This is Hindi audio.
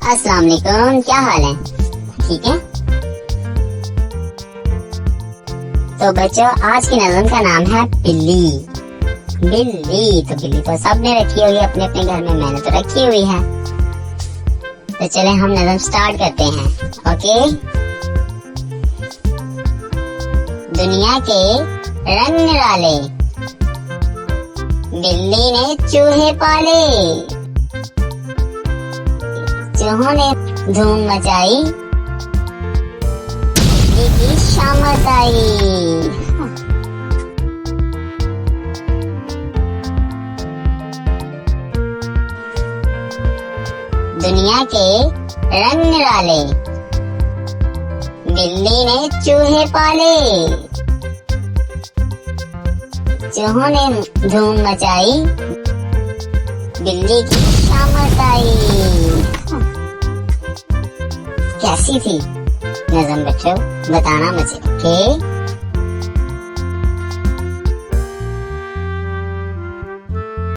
अस्सलाम वालेकुम, क्या हाल है? ठीक है। तो बच्चों, आज की नज़म का नाम है बिल्ली। बिल्ली तो सबने रखी होगी अपने अपने घर में, मैंने तो रखी हुई है। तो चले हम नज़म स्टार्ट करते हैं। ओके। दुनिया के रंग निराले, बिल्ली ने चूहे पाले। चूहों ने धूम मचाई, बिल्ली की शामत आई। दुनिया के रंग निराले, बिल्ली ने चूहे पाले। चूहों ने धूम मचाई, बिल्ली की शामत आई। कैसी थी नज़म बच्चों, बताना मुझे। ओके।